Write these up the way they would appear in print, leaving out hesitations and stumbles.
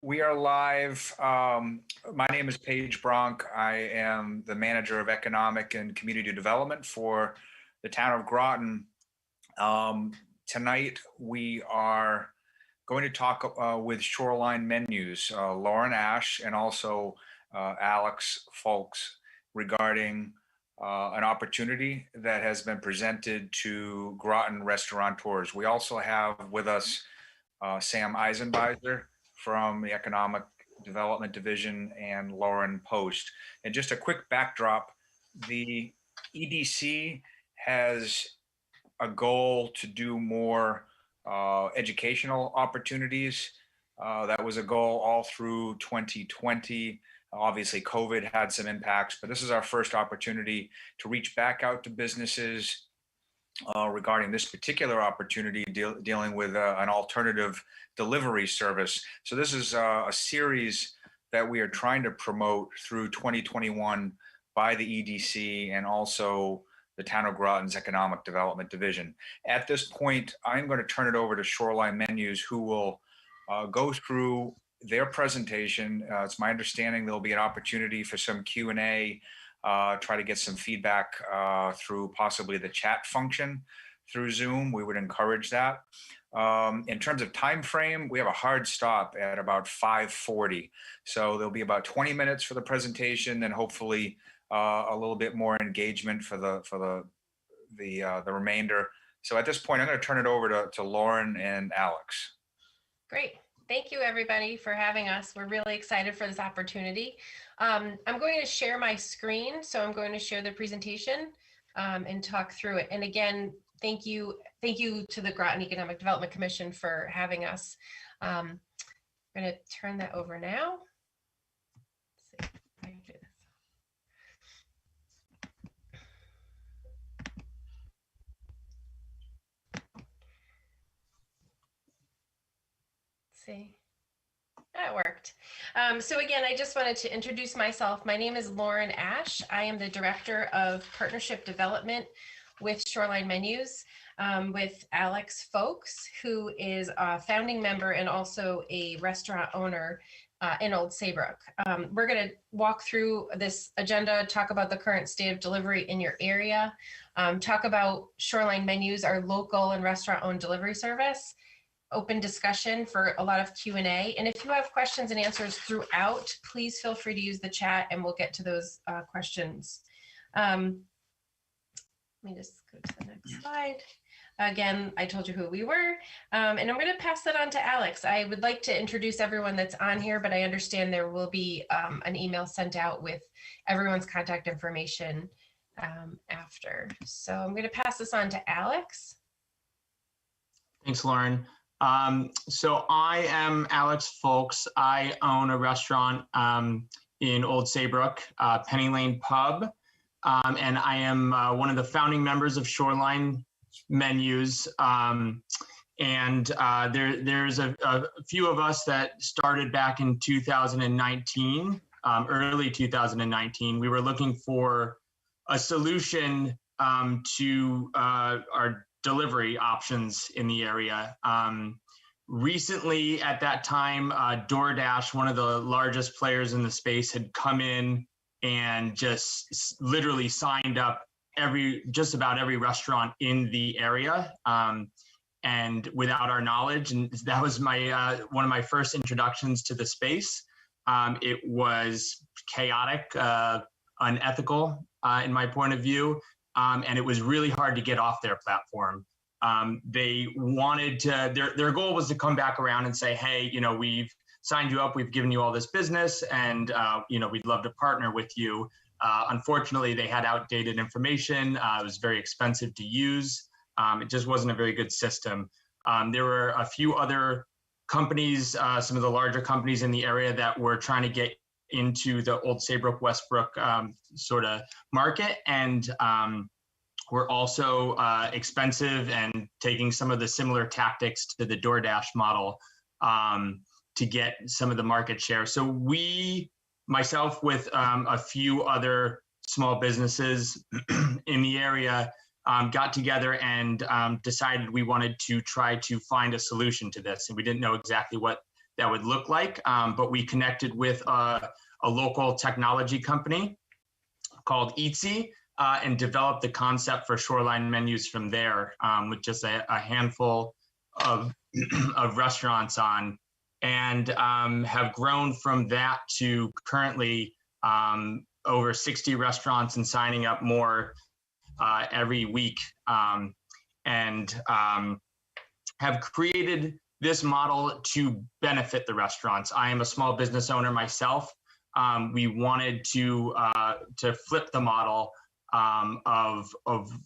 We are live. My name is Paige Bronk. I am the manager of economic and community development for the town of Groton. Tonight, we are going to talk with Shoreline Menus, Lauren Ashe, and also Alex Foulke regarding an opportunity that has been presented to Groton restaurateurs. We also have with us Sam Eisenbizer from the Economic Development Division and Lauren Post. And just a quick backdrop, the EDC has a goal to do more educational opportunities. That was a goal all through 2020. Obviously, COVID had some impacts, but this is our first opportunity to reach back out to businesses regarding this particular opportunity, dealing with an alternative delivery service. So this is a series that we are trying to promote through 2021 by the EDC and also the Town of Groton's Economic Development Division. At this point, I'm going to turn it over to Shoreline Menus, who will go through their presentation. It's my understanding there'll be an opportunity for some Q&A, try to get some feedback through possibly the chat function through Zoom. We would encourage that. In terms of time frame, we have a hard stop at about 5:40. So there'll be about 20 minutes for the presentation, and hopefully a little bit more engagement for the remainder. So at this point, I'm going to turn it over to Lauren and Alex. Great. Thank you, everybody, for having us. We're really excited for this opportunity. I'm going to share my screen, so I'm going to share the presentation and talk through it. And again, thank you to the Groton Economic Development Commission for having us. I'm going to turn that over now. Let's see if I can do this. See, that worked. So again, I just wanted to introduce myself. My name is Lauren Ashe. I am the Director of Partnership Development with Shoreline Menus, with Alex Foulke, who is a founding member and also a restaurant owner in Old Saybrook. We're going to walk through this agenda, talk about the current state of delivery in your area, talk about Shoreline Menus, our local and restaurant-owned delivery service, open discussion for a lot of Q&A. And if you have questions and answers throughout, please feel free to use the chat and we'll get to those questions. Let me just go to the next slide. Again, I told you who we were, and I'm going to pass that on to Alex. I would like to introduce everyone that's on here, but I understand there will be an email sent out with everyone's contact information after. So I'm going to pass this on to Alex. Thanks, Lauren. So I am Alex Foulke. I own a restaurant in Old Saybrook, Penny Lane Pub, and I am one of the founding members of Shoreline Menus. There's a few of us that started back in 2019, early 2019. We were looking for a solution to our delivery options in the area. Recently, at that time, DoorDash, one of the largest players in the space, had come in and just literally signed up just about every restaurant in the area, and without our knowledge. And that was my one of my first introductions to the space. It was chaotic, unethical in my point of view. And it was really hard to get off their platform. They wanted to, their goal was to come back around and say, hey, we've signed you up, we've given you all this business, and we'd love to partner with you. Unfortunately, they had outdated information. It was very expensive to use. It just wasn't a very good system. There were a few other companies, some of the larger companies in the area that were trying to get into the Old Saybrook, Westbrook sort of market, and were also expensive and taking some of the similar tactics to the DoorDash model to get some of the market share. So myself with a few other small businesses in the area got together and decided we wanted to try to find a solution to this. And we didn't know exactly what that would look like. But we connected with a local technology company called Eatsy and developed the concept for Shoreline Menus from there, with just a handful of, of restaurants on, and have grown from that to currently over 60 restaurants and signing up more every week, and have created this model to benefit the restaurants. I am a small business owner myself. We wanted to flip the model of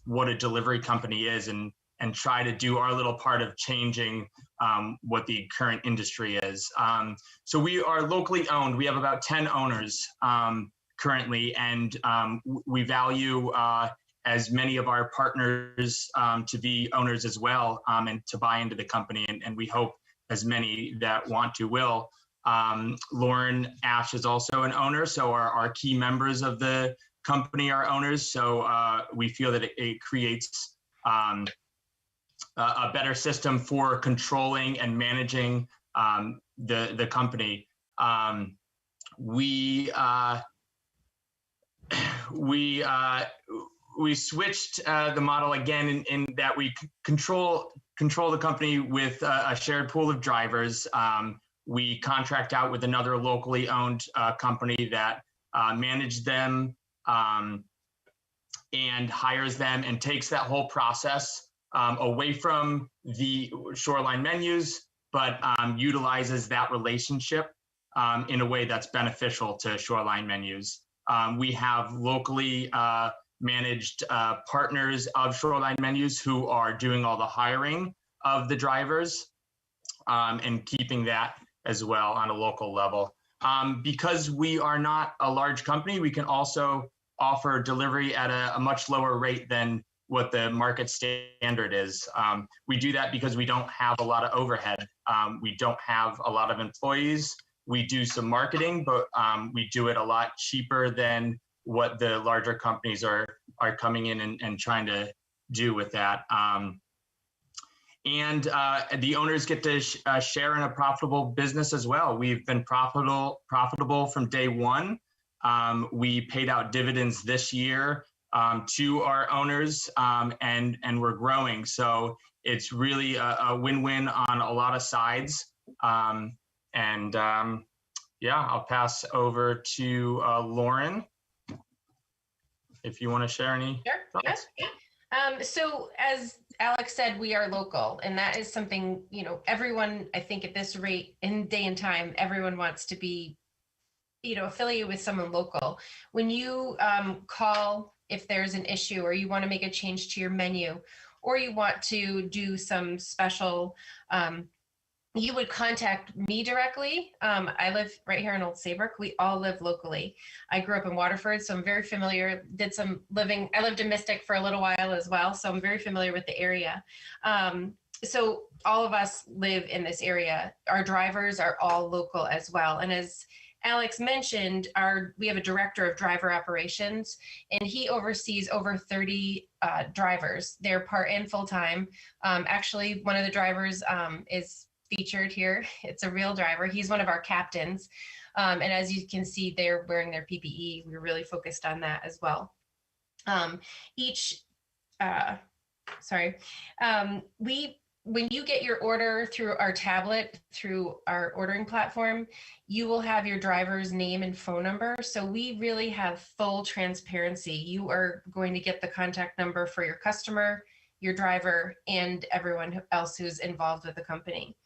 what a delivery company is, and try to do our little part of changing what the current industry is. So we are locally owned. We have about 10 owners currently, and we value as many of our partners to be owners as well, and to buy into the company, and we hope as many that want to will. Lauren Ashe is also an owner, so our key members of the company are owners. So we feel that it creates a better system for controlling and managing the company. We switched the model again in that we control the company with a shared pool of drivers. We contract out with another locally owned company that manages them and hires them and takes that whole process away from the Shoreline Menus, but utilizes that relationship in a way that's beneficial to Shoreline Menus. We have locally managed partners of Shoreline Menus who are doing all the hiring of the drivers and keeping that as well on a local level. Because we are not a large company, we can also offer delivery at a much lower rate than what the market standard is. We do that because we don't have a lot of overhead. We don't have a lot of employees. We do some marketing, but we do it a lot cheaper than what the larger companies are coming in and trying to do with that. And the owners get to share in a profitable business as well. We've been profitable from day one. We paid out dividends this year to our owners, and we're growing. So it's really a win-win on a lot of sides. Yeah, I'll pass over to Lauren, if you want to share any thoughts. Sure. So as Alex said, we are local, and that is something, you know, everyone, I think at this rate in day and time, everyone wants to be, you know, affiliated with someone local. When you call, if there's an issue or you want to make a change to your menu, or you want to do some special, you would contact me directly. I live right here in Old Saybrook. We all live locally. I grew up in Waterford, so I'm very familiar, I lived in Mystic for a little while as well, so I'm very familiar with the area. So all of us live in this area. Our drivers are all local as well. And as Alex mentioned, we have a director of driver operations, and he oversees over 30 drivers. They're part and full-time. Actually, one of the drivers is featured here. It's a real driver. He's one of our captains. And as you can see, they're wearing their PPE. We're really focused on that as well. When you get your order through our tablet, through our ordering platform, you will have your driver's name and phone number. So we really have full transparency. You are going to get the contact number for your customer, your driver, and everyone else who's involved with the company.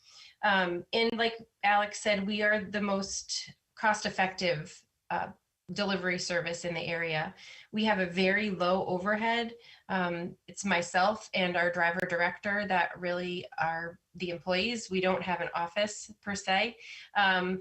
And like Alex said, we are the most cost-effective delivery service in the area. We have a very low overhead. It's myself and our driver director that really are the employees. We don't have an office per se. And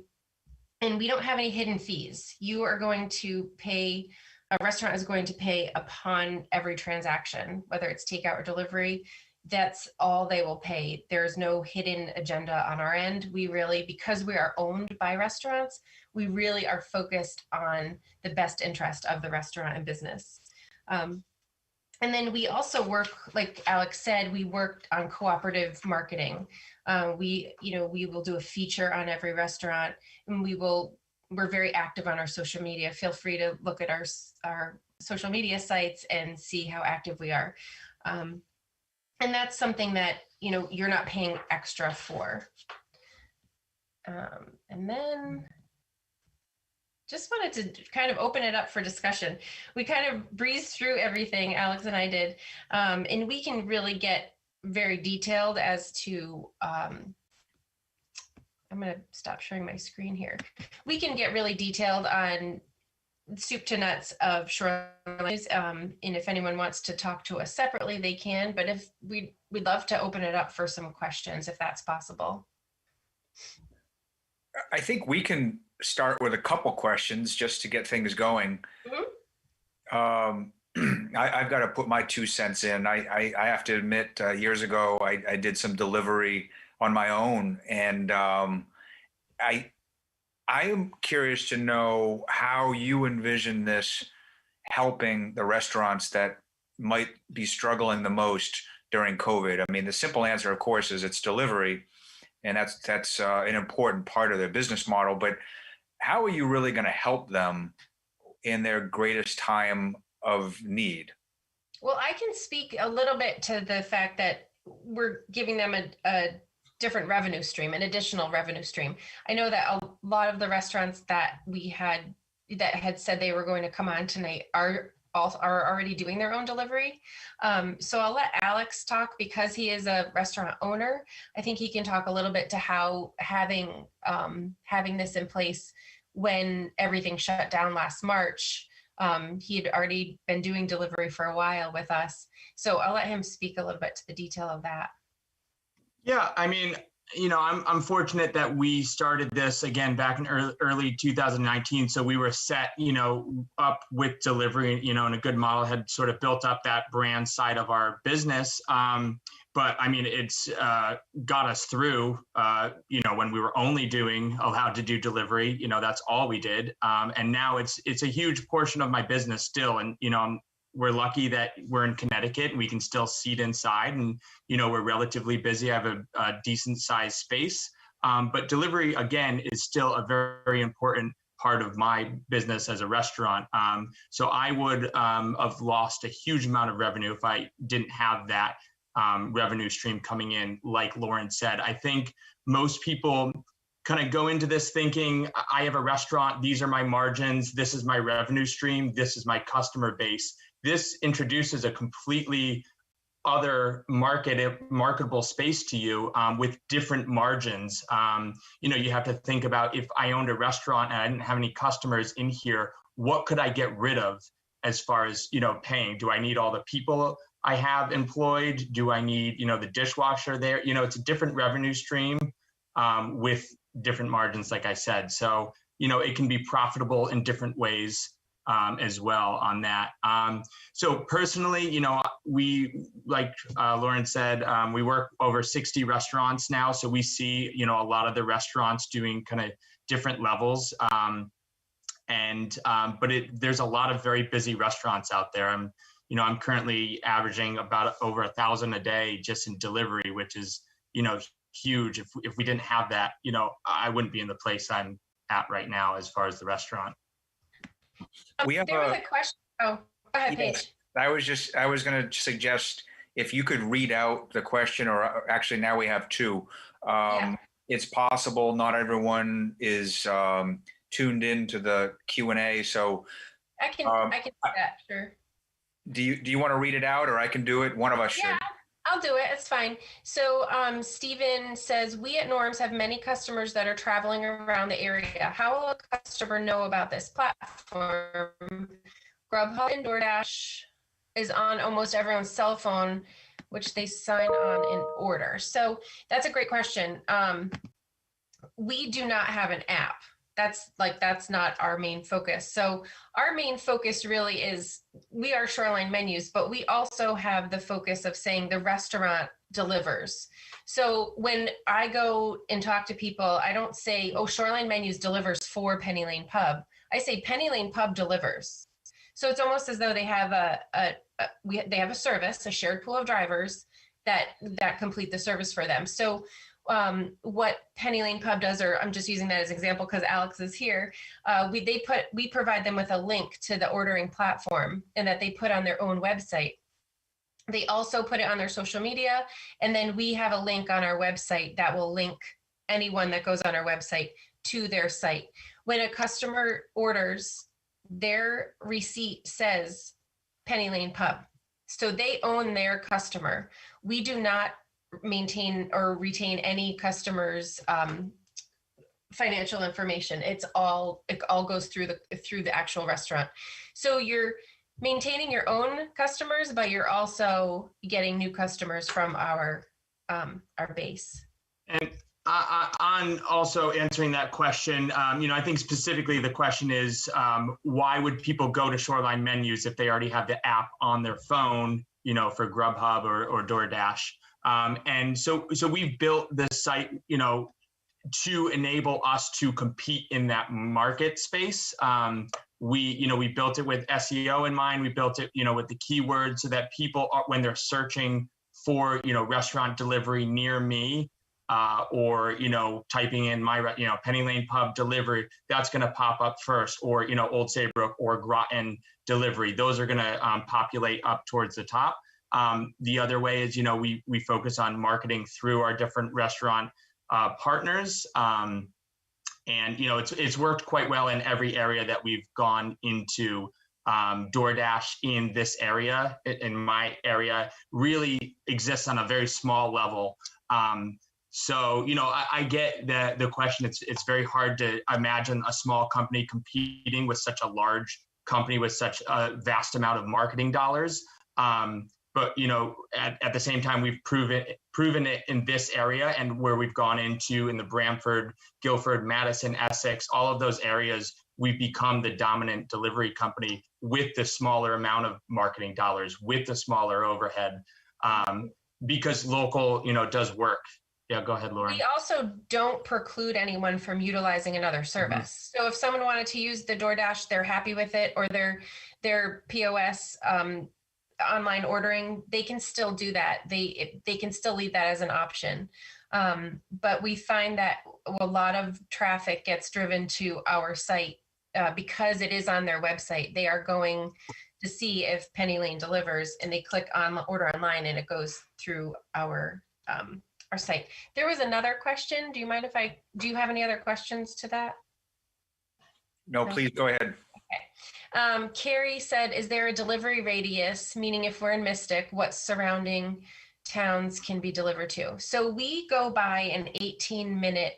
we don't have any hidden fees. You are going to pay, a restaurant is going to pay upon every transaction, whether it's takeout or delivery. That's all they will pay. There's no hidden agenda on our end. We really, because we are owned by restaurants, we really are focused on the best interest of the restaurant and business. And then we also work, like Alex said, we worked on cooperative marketing. We will do a feature on every restaurant, and we're very active on our social media. Feel free to look at our social media sites and see how active we are. And that's something that, you're not paying extra for. And then just wanted to kind of open it up for discussion. We kind of breezed through everything, Alex and I did, and we can really get very detailed as to, I'm going to stop sharing my screen here. We can get really detailed on soup to nuts of Shoreline, and if anyone wants to talk to us separately, they can, but if we'd love to open it up for some questions, if that's possible. I think we can start with a couple questions just to get things going. Mm-hmm. I've got to put my 2 cents in. I have to admit, years ago, I did some delivery on my own, and I am curious to know how you envision this helping the restaurants that might be struggling the most during COVID. I mean, the simple answer, of course, is it's delivery, and that's an important part of their business model. But how are you really going to help them in their greatest time of need? Well, I can speak a little bit to the fact that we're giving them a different revenue stream, an additional revenue stream. I know that a lot of the restaurants that had said they were going to come on tonight are already doing their own delivery. So I'll let Alex talk because he is a restaurant owner. I think he can talk a little bit to how having this in place when everything shut down last March. He had already been doing delivery for a while with us. So I'll let him speak a little bit to the detail of that. Yeah, I mean, I'm fortunate that we started this again back in early 2019. So we were set, up with delivery, and a good model had sort of built up that brand side of our business. But I mean, it's got us through, when we were only allowed to do delivery, that's all we did. And now it's a huge portion of my business still. And, we're lucky that we're in Connecticut and we can still seat inside, and, we're relatively busy. I have a decent sized space. But delivery, again, is still a very, very important part of my business as a restaurant. So I would have lost a huge amount of revenue if I didn't have that revenue stream coming in. Like Lauren said, I think most people kind of go into this thinking, I have a restaurant, these are my margins, this is my revenue stream, this is my customer base. This introduces a completely other marketable space to you with different margins. You have to think about, if I owned a restaurant and I didn't have any customers in here, what could I get rid of as far as, paying? Do I need all the people I have employed? Do I need, the dishwasher there? It's a different revenue stream with different margins, like I said. So, it can be profitable in different ways as well on that. So personally, we, like Lauren said, we work over 60 restaurants now. So we see, a lot of the restaurants doing kind of different levels. But there's a lot of very busy restaurants out there. I'm currently averaging about over 1,000 a day just in delivery, which is, huge. If we didn't have that, I wouldn't be in the place I'm at right now as far as the restaurant. We have there was a question. Oh, go ahead, Paige. I was going to suggest if you could read out the question, or actually now we have two. It's possible not everyone is tuned into the Q&A, so I can do that, sure. Do you want to read it out, or I can do it? One of us should. I'll do it. It's fine. So Stephen says, we at Norms have many customers that are traveling around the area. How will a customer know about this platform? Grubhub and DoorDash is on almost everyone's cell phone, which they sign on in order. So that's a great question. We do not have an app. That's not our main focus. So our main focus really is, we are Shoreline Menus, but we also have the focus of saying the restaurant delivers. So when I go and talk to people, I don't say, oh, Shoreline Menus delivers for Penny Lane Pub. I say Penny Lane Pub delivers. So it's almost as though they have they have a service, a shared pool of drivers that complete the service for them. So what Penny Lane Pub does, or I'm just using that as an example because Alex is here, we provide them with a link to the ordering platform and that they put on their own website. They also put it on their social media, and then we have a link on our website that will link anyone that goes on our website to their site. When a customer orders, their receipt says Penny Lane Pub. So they own their customer. We do not maintain or retain any customers' financial information. It all goes through the actual restaurant. So you're maintaining your own customers, but you're also getting new customers from our base. And on also answering that question, I think specifically the question is, why would people go to Shoreline Menus if they already have the app on their phone, for Grubhub or DoorDash? And so we've built this site, to enable us to compete in that market space. We built it with SEO in mind. We built it, with the keywords so that people are, when they're searching for, restaurant delivery near me, or, typing in my, Penny Lane Pub delivery, that's going to pop up first, or, Old Saybrook or Groton delivery. Those are going to populate up towards the top. The other way is, we focus on marketing through our different restaurant partners. And, it's worked quite well in every area that we've gone into. DoorDash in this area, in my area, really exists on a very small level. So, I get the question. It's very hard to imagine a small company competing with such a large company with such a vast amount of marketing dollars. But, at the same time, we've proven it in this area, and where we've gone into in the Brantford, Guildford, Madison, Essex, all of those areas, we've become the dominant delivery company with the smaller amount of marketing dollars, with the smaller overhead, because local, does work. Yeah, go ahead, Lauren. We also don't preclude anyone from utilizing another service. So if someone wanted to use the DoorDash, they're happy with it, or their POS online ordering, they can still do that. They can still leave that as an option. But we find that a lot of traffic gets driven to our site because it is on their website. They are going to see if Penny Lane delivers, and they click on the order online, and it goes through our site. There was another question. Do you have any other questions to that? No, please go ahead. Okay. Carrie said, is there a delivery radius, meaning if we're in Mystic, what surrounding towns can be delivered to? So we go by an 18-minute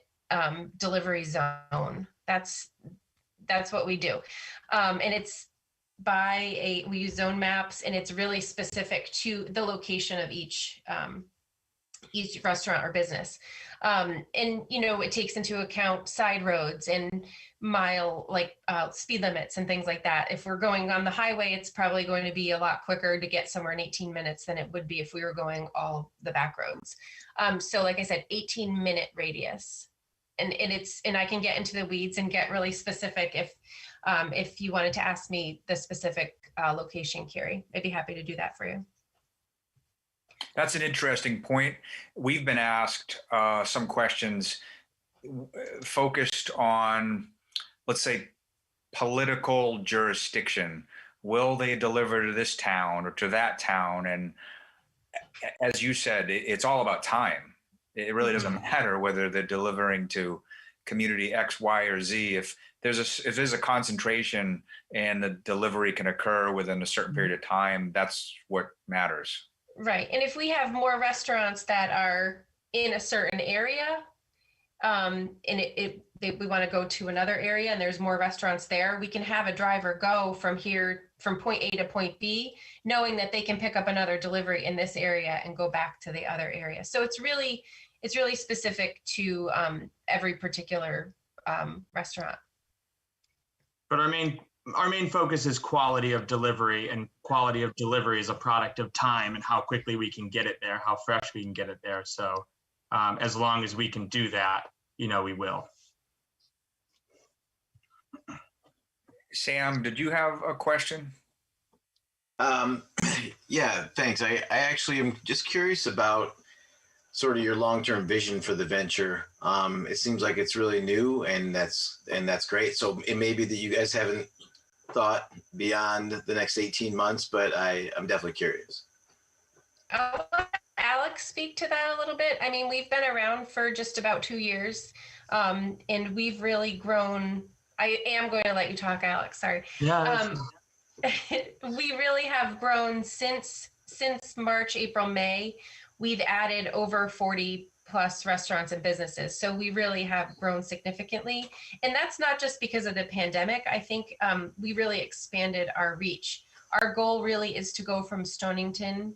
delivery zone. That's what we do. And it's we use zone maps, and it's really specific to the location of each restaurant or business. And, it takes into account side roads and speed limits and things like that. If we're going on the highway, it's probably going to be a lot quicker to get somewhere in 18 minutes than it would be if we were going all the back roads. So like I said, 18-minute radius. And I can get into the weeds and get really specific if you wanted to ask me the specific location, Carrie. I'd be happy to do that for you. That's an interesting point. We've been asked some questions focused on, let's say, political jurisdiction. Will they deliver to this town or to that town? And as you said, it's all about time. It really doesn't matter whether they're delivering to community X, Y, or Z. If there's a concentration and the delivery can occur within a certain period of time, that's what matters. Right. And if we have more restaurants that are in a certain area, and we want to go to another area and there's more restaurants there, we can have a driver go from point A to point B, knowing that they can pick up another delivery in this area and go back to the other area. So it's really specific to every particular restaurant. But our main focus is quality of delivery, and quality of delivery is a product of time and how quickly we can get it there, how fresh we can get it there. So as long as we can do that, we will. Sam, did you have a question? Um, yeah, thanks. I actually am just curious about sort of your long-term vision for the venture. It seems like it's really new, and that's great. So it may be that you guys haven't thought beyond the next 18 months, but I'm definitely curious. I'll let Alex speak to that a little bit. I mean, we've been around for just about 2 years, and we've really grown. I am going to let you talk, Alex. Sorry. Yeah. We really have grown since March, April, May. We've added over 40 plus restaurants and businesses. So we really have grown significantly. And that's not just because of the pandemic. I think we really expanded our reach. Our goal really is to go from Stonington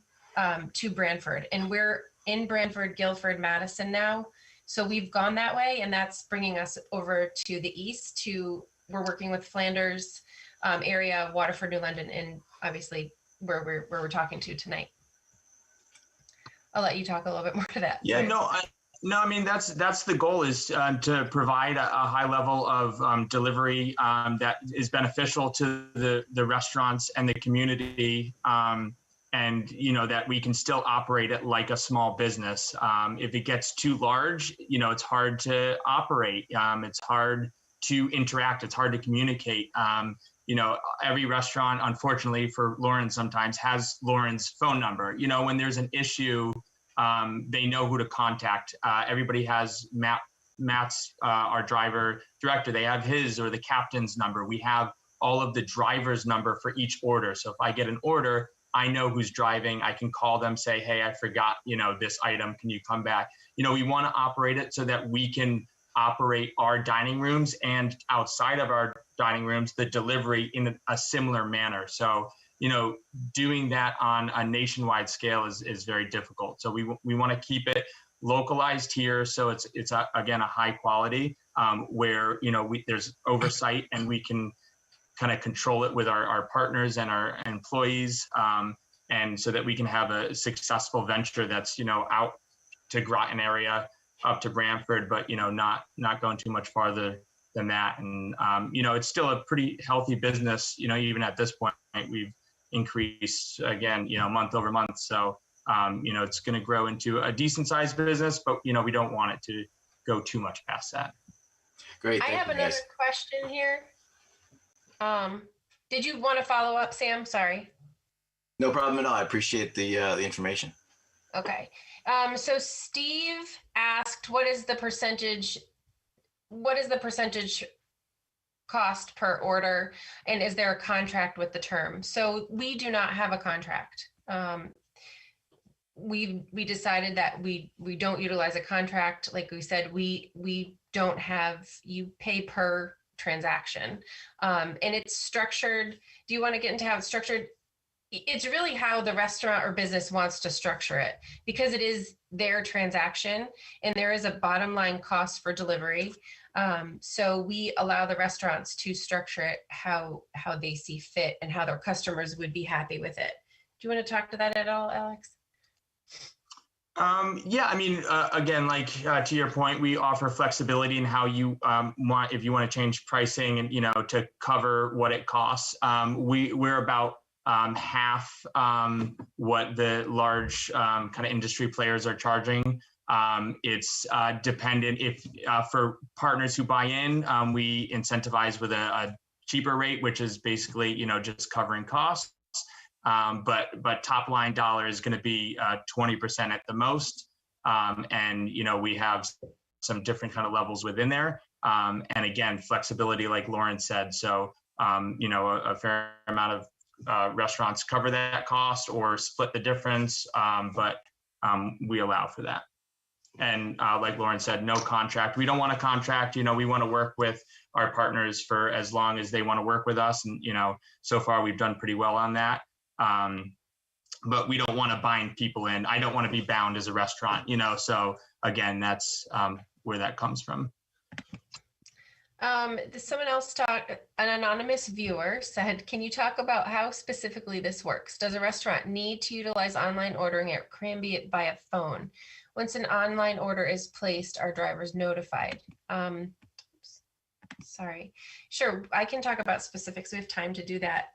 to Brantford. And we're in Brantford, Guildford, Madison now. So we've gone that way, and that's bringing us over to the east. We're working with Flanders area, Waterford, New London, and obviously where we're talking to tonight. I'll let you talk a little bit more to that. Yeah, no, I mean, that's the goal, is to provide a high level of delivery that is beneficial to the restaurants and the community, and that we can still operate it like a small business. If it gets too large, it's hard to operate. It's hard to interact. It's hard to communicate. Every restaurant, unfortunately for Lauren, sometimes has Lauren's phone number. When there's an issue, they know who to contact. Everybody has Matt's, our director, they have his or the captain's number. We have all of the driver's number for each order. So if I get an order, I know who's driving. I can call them, say, hey, I forgot, this item. Can you come back? We want to operate it so that we can operate our dining rooms, and outside of our dining rooms, the delivery in a similar manner. So, doing that on a nationwide scale is very difficult. So we want to keep it localized here. So it's again, a high quality where, there's oversight, and we can kind of control it with our partners and our employees. And so that we can have a successful venture that's, out to Groton area, up to Brantford, but, not going too much farther than that. And, it's still a pretty healthy business, even at this point. We've increased again, month over month. So, it's going to grow into a decent sized business, but, we don't want it to go too much past that. Great. I have another question here. Did you want to follow up, Sam? Sorry. No problem at all. I appreciate the information. Okay. So Steve asked, what is the percentage cost per order, and is there a contract with the term? So we do not have a contract. We decided that we don't utilize a contract. Like we said, we don't have, you pay per transaction, and it's structured. Do you want to get into how it's structured? It's really how the restaurant or business wants to structure it, because it is their transaction and there is a bottom line cost for delivery. So we allow the restaurants to structure it how they see fit and how their customers would be happy with it. Do you want to talk to that at all, Alex? Yeah, I mean, again, like to your point, we offer flexibility in how you want, if you want to change pricing and, to cover what it costs. We're about half what the large kind of industry players are charging. It's dependent. If for partners who buy in, we incentivize with a cheaper rate, which is basically, just covering costs. But top line dollar is going to be 20% at the most. And, we have some different kind of levels within there. And again, flexibility, like Lauren said. So, a fair amount of restaurants cover that cost or split the difference, but we allow for that. And like Lauren said, no contract. We don't want a contract. We want to work with our partners for as long as they want to work with us. And, so far we've done pretty well on that. But we don't want to bind people in. I don't want to be bound as a restaurant, so again, that's where that comes from. Someone else an anonymous viewer said, can you talk about how specifically this works? Does a restaurant need to utilize online ordering, or can be via phone? Once an online order is placed, are drivers notified? Sorry. Sure, I can talk about specifics. We have time to do that.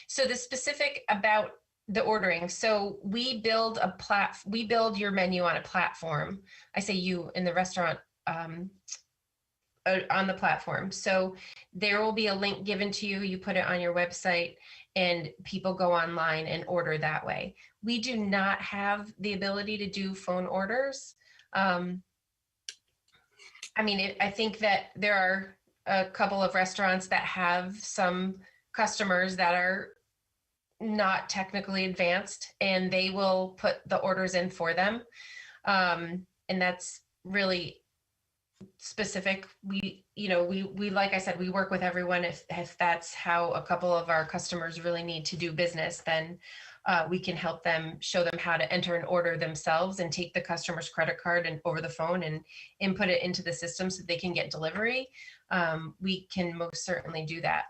So the specific about the ordering. So we build your menu on a platform. I say you in the restaurant, on the platform. So there will be a link given to you. You put it on your website and people go online and order that way. We do not have the ability to do phone orders. I think that there are a couple of restaurants that have some customers that are not technically advanced, and they will put the orders in for them. And that's really specific. We like I said, we work with everyone. If that's how a couple of our customers really need to do business, then we can help them, show them how to enter an order themselves and take the customer's credit card and over the phone and input it into the system so they can get delivery. We can most certainly do that.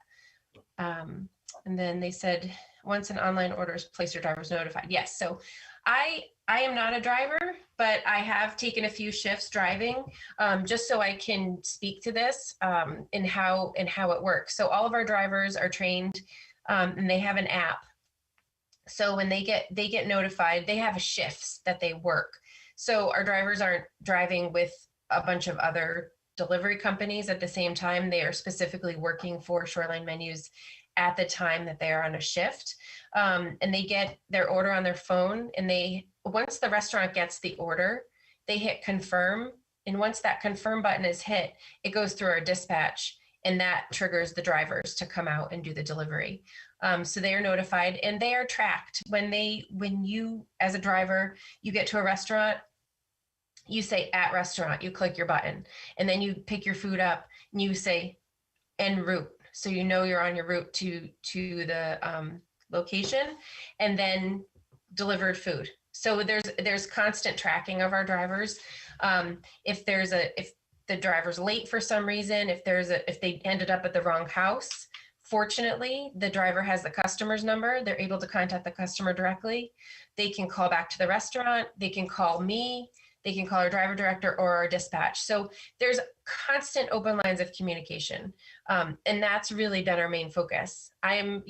And then they said, once an online order is placed, your driver's notified. Yes. So I am not a driver, but I have taken a few shifts driving, just so I can speak to this and how it works. So all of our drivers are trained, and they have an app. So when they get notified, they have shifts that they work. So our drivers aren't driving with a bunch of other delivery companies at the same time. They are specifically working for Shoreline Menus at the time that they are on a shift. And they get their order on their phone, and once the restaurant gets the order, they hit confirm. And once that confirm button is hit, it goes through our dispatch, and that triggers the drivers to come out and do the delivery. So they are notified and they are tracked. When you, as a driver, you get to a restaurant, you say at restaurant, you click your button, and then you pick your food up and you say en route. So you know you're on your route to the location, and then delivered food. So there's constant tracking of our drivers. If the driver's late for some reason, if they ended up at the wrong house, fortunately, the driver has the customer's number. They're able to contact the customer directly. They can call back to the restaurant. They can call me. They can call our driver director or our dispatch. So there's constant open lines of communication. And that's really been our main focus. I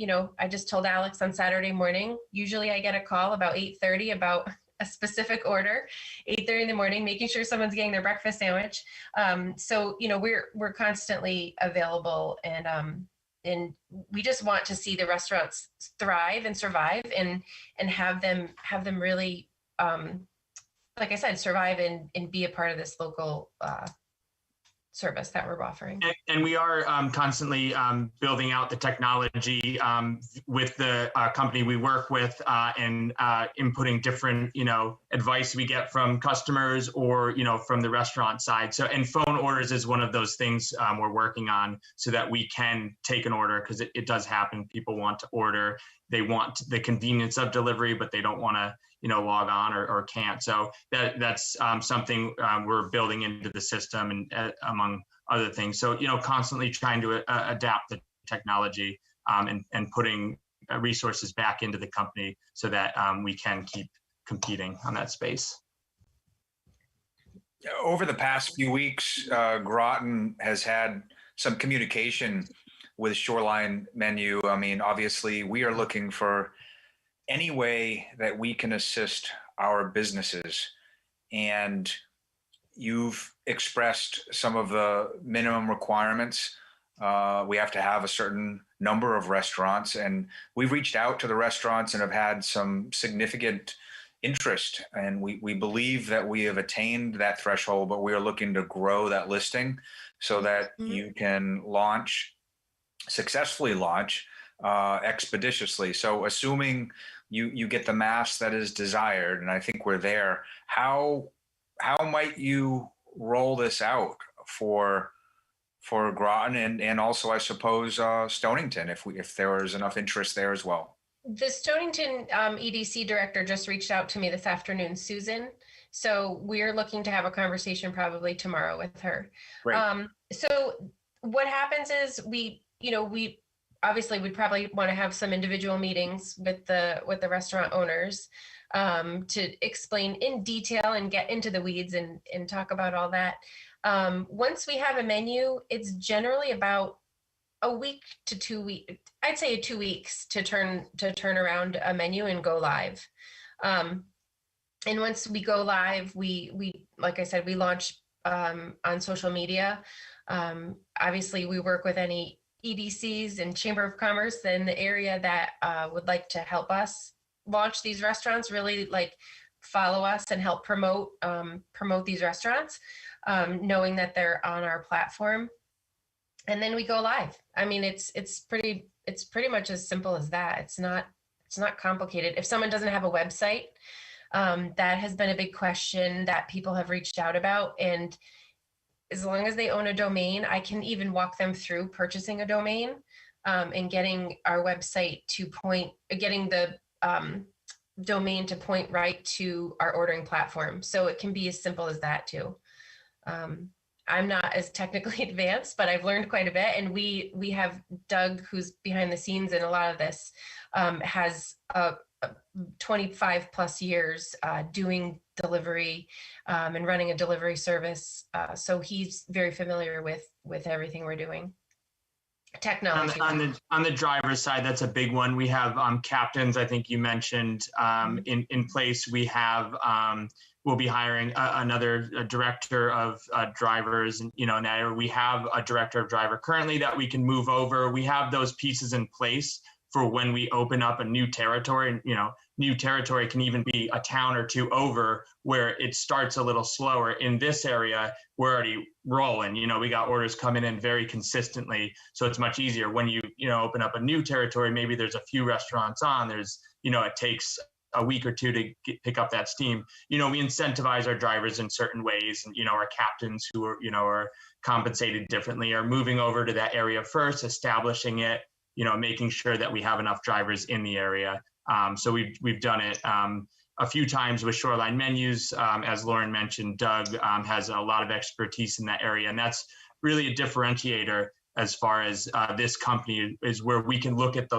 just told Alex on Saturday morning, usually I get a call about 8:30 about a specific order, 8:30 in the morning, making sure someone's getting their breakfast sandwich. So we're constantly available, and we just want to see the restaurants thrive and survive and have them really, like I said, survive and be a part of this local service that we're offering. And we are constantly building out the technology with the company we work with, and inputting different, advice we get from customers or, from the restaurant side. So, and phone orders is one of those things we're working on so that we can take an order, because it does happen. People want to order. They want the convenience of delivery, but they don't want to, log on or can't. So that's something we're building into the system, and among other things. So, constantly trying to adapt the technology and putting resources back into the company so that we can keep competing on that space. Over the past few weeks, Groton has had some communication with Shoreline Menu. I mean, obviously, we are looking for any way that we can assist our businesses. And you've expressed some of the minimum requirements. We have to have a certain number of restaurants, and we've reached out to the restaurants and have had some significant interest. And we believe that we have attained that threshold, but we are looking to grow that listing so that you can successfully launch expeditiously. So assuming you get the mass that is desired, and I think we're there, how might you roll this out for Groton and also, I suppose, Stonington, if there was enough interest there as well? The Stonington EDC director just reached out to me this afternoon, Susan. So we're looking to have a conversation probably tomorrow with her. Great. So what happens is we obviously we'd probably want to have some individual meetings with the restaurant owners to explain in detail and get into the weeds and talk about all that. Once we have a menu, it's generally about a week to 2 weeks. I'd say 2 weeks to turn around a menu and go live. And once we go live, we like I said, we launch on social media. Obviously, we work with any EDCs and Chamber of Commerce in the area that would like to help us launch these restaurants, really like follow us and help promote these restaurants, knowing that they're on our platform. And then we go live. I mean, it's pretty much as simple as that. It's not complicated. If someone doesn't have a website, that has been a big question that people have reached out about. And as long as they own a domain, I can even walk them through purchasing a domain, and getting our website getting the domain to point right to our ordering platform. So it can be as simple as that too. I'm not as technically advanced, but I've learned quite a bit. And we have Doug, who's behind the scenes in a lot of this, has 25 plus years doing delivery and running a delivery service. So he's very familiar with everything we're doing. Technology. On the driver's side, that's a big one. We have captains, I think you mentioned, in place. We have we'll be hiring another director of drivers, and now we have a director of driver currently that we can move over. We have those pieces in place for when we open up a new territory. New territory can even be a town or two over where it starts a little slower. In this area, we're already rolling. We got orders coming in very consistently, so it's much easier. When you open up a new territory, maybe there's a few restaurants on. It takes a week or two to pick up that steam. We incentivize our drivers in certain ways, and our captains who are compensated differently are moving over to that area first, establishing it. Making sure that we have enough drivers in the area. So we've done it a few times with Shoreline Menus. As Lauren mentioned, Doug has a lot of expertise in that area, and that's really a differentiator as far as this company is, where we can look at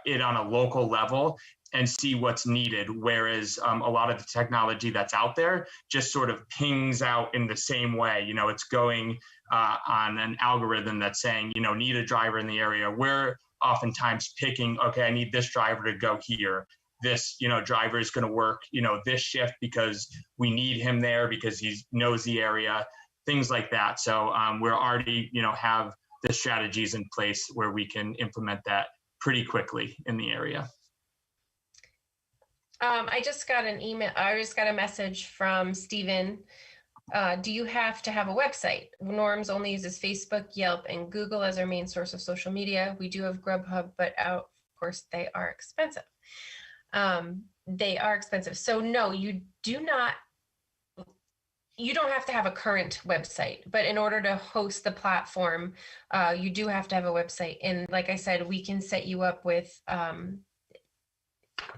it on a local level and see what's needed. Whereas a lot of the technology that's out there just sort of pings out in the same way. It's going on an algorithm that's saying, need a driver in the area. We're oftentimes picking, okay, I need this driver to go here. This, driver is going to work, this shift because we need him there because he knows the area, things like that. So we're already, have the strategies in place where we can implement that pretty quickly in the area. I just got a message from Steven. Do you have to have a website? Norms only uses Facebook, Yelp, and Google as our main source of social media. We do have Grubhub, but of course they are expensive. So no, you don't have to have a current website, but in order to host the platform, you do have to have a website. And like I said, we can set you up with,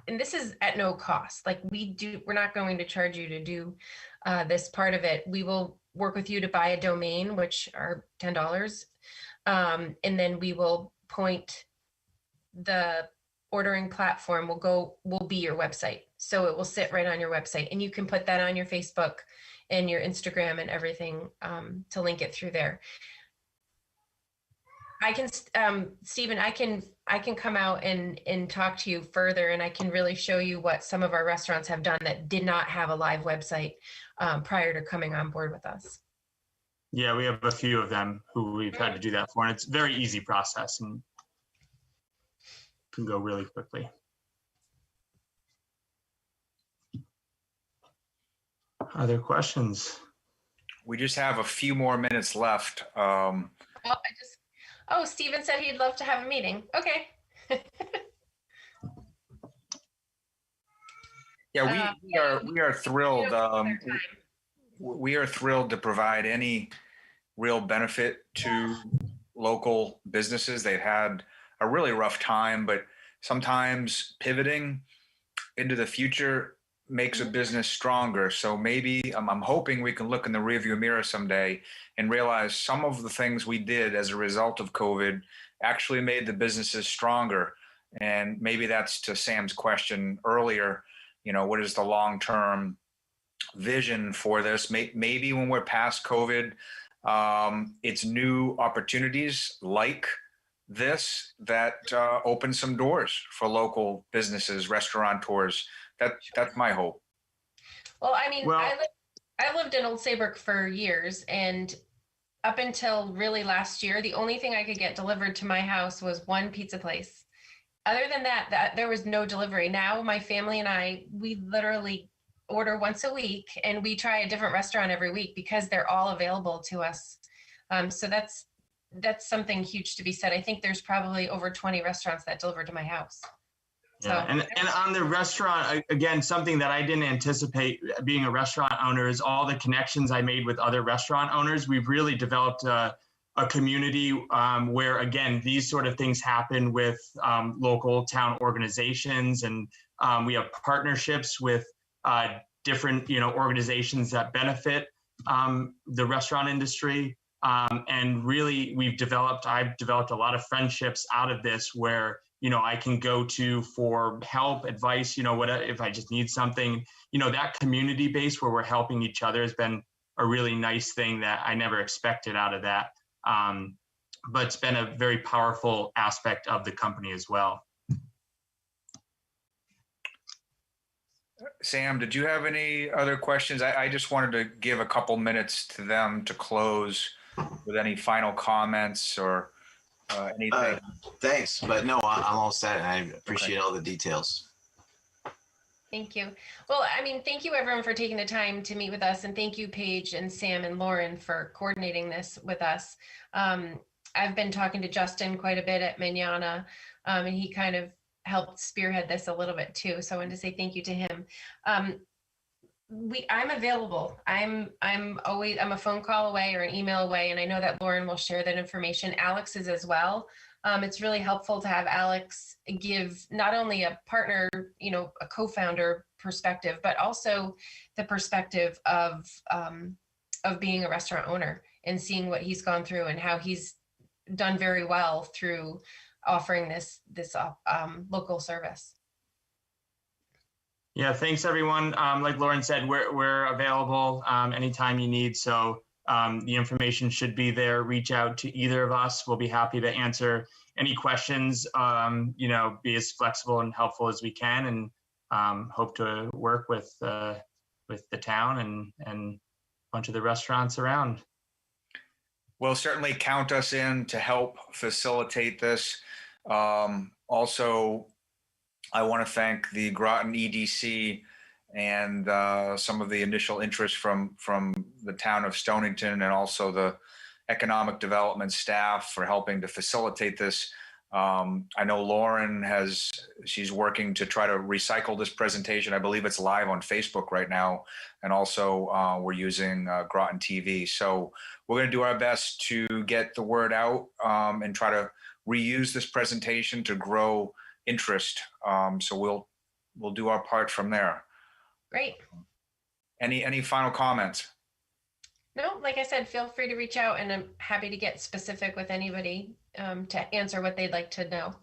and this is at no cost. Like we're not going to charge you to do this part of it. We will work with you to buy a domain, which are $10. And then we will point the ordering platform will be your website. So it will sit right on your website, and you can put that on your Facebook and your Instagram and everything to link it through there. I can, Stephen, I can come out and talk to you further, and I can really show you what some of our restaurants have done that did not have a live website prior to coming on board with us. Yeah, we have a few of them who we've had to do that for, and it's a very easy process and can go really quickly. Other questions? We just have a few more minutes left. Steven said he'd love to have a meeting. Okay. Yeah, we are thrilled. We are thrilled to provide any real benefit to local businesses. They've had a really rough time, but sometimes pivoting into the future makes a business stronger. So maybe I'm hoping we can look in the rearview mirror someday and realize some of the things we did as a result of COVID actually made the businesses stronger. And maybe that's to Sam's question earlier, what is the long-term vision for this. Maybe when we're past COVID, it's new opportunities like this that open some doors for local businesses, restaurateurs. That's my hope. Well, I mean, Well- I lived in Old Saybrook for years, and up until really last year, the only thing I could get delivered to my house was one pizza place. Other than that, there was no delivery. Now my family and we literally order once a week, and we try a different restaurant every week because they're all available to us. So that's something huge to be said. I think there's probably over 20 restaurants that deliver to my house. Yeah, So, and on the restaurant, again, something that I didn't anticipate being a restaurant owner is all the connections I made with other restaurant owners. We've really developed a community where, again, these sort of things happen with local town organizations, and we have partnerships with different, organizations that benefit the restaurant industry. And really, I've developed a lot of friendships out of this where, I can go to for help, advice, if I just need something, that community base where we're helping each other has been a really nice thing that I never expected out of that. But it's been a very powerful aspect of the company as well. Sam, did you have any other questions? I just wanted to give a couple minutes to them to close with any final comments or anything. Thanks, but no, I'm all set, and I appreciate all the details. thank you. Well, I mean, thank you everyone for taking the time to meet with us, and thank you, Paige and Sam and Lauren, for coordinating this with us. I've been talking to Justin quite a bit at Manana, and he kind of helped spearhead this a little bit too. So I wanted to say thank you to him. I'm available. I'm a phone call away or an email away, and I know that Lauren will share that information. Alex is as well. It's really helpful to have Alex give not only a partner, a co-founder perspective, but also the perspective of being a restaurant owner and seeing what he's gone through and how he's done very well through offering this local service. Yeah, thanks everyone. Like Lauren said, we're available anytime you need. So the information should be there. Reach out to either of us. We'll be happy to answer any questions, be as flexible and helpful as we can, and hope to work with the town and a bunch of the restaurants around. Well, certainly count us in to help facilitate this. Also, I want to thank the Groton EDC and some of the initial interest from the town of Stonington, and also the economic development staff for helping to facilitate this. I know Lauren she's working to try to recycle this presentation. I believe it's live on Facebook right now. And also we're using Groton TV. So we're going to do our best to get the word out and try to reuse this presentation to grow interest. So we'll do our part from there. Great. Any final comments? No, like I said, feel free to reach out, and I'm happy to get specific with anybody to answer what they'd like to know.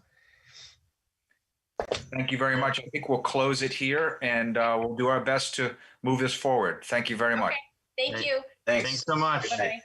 Thank you very much. I think we'll close it here, and we'll do our best to move this forward. Thank you very much. Thank you. Thanks. Thanks so much. Bye-bye.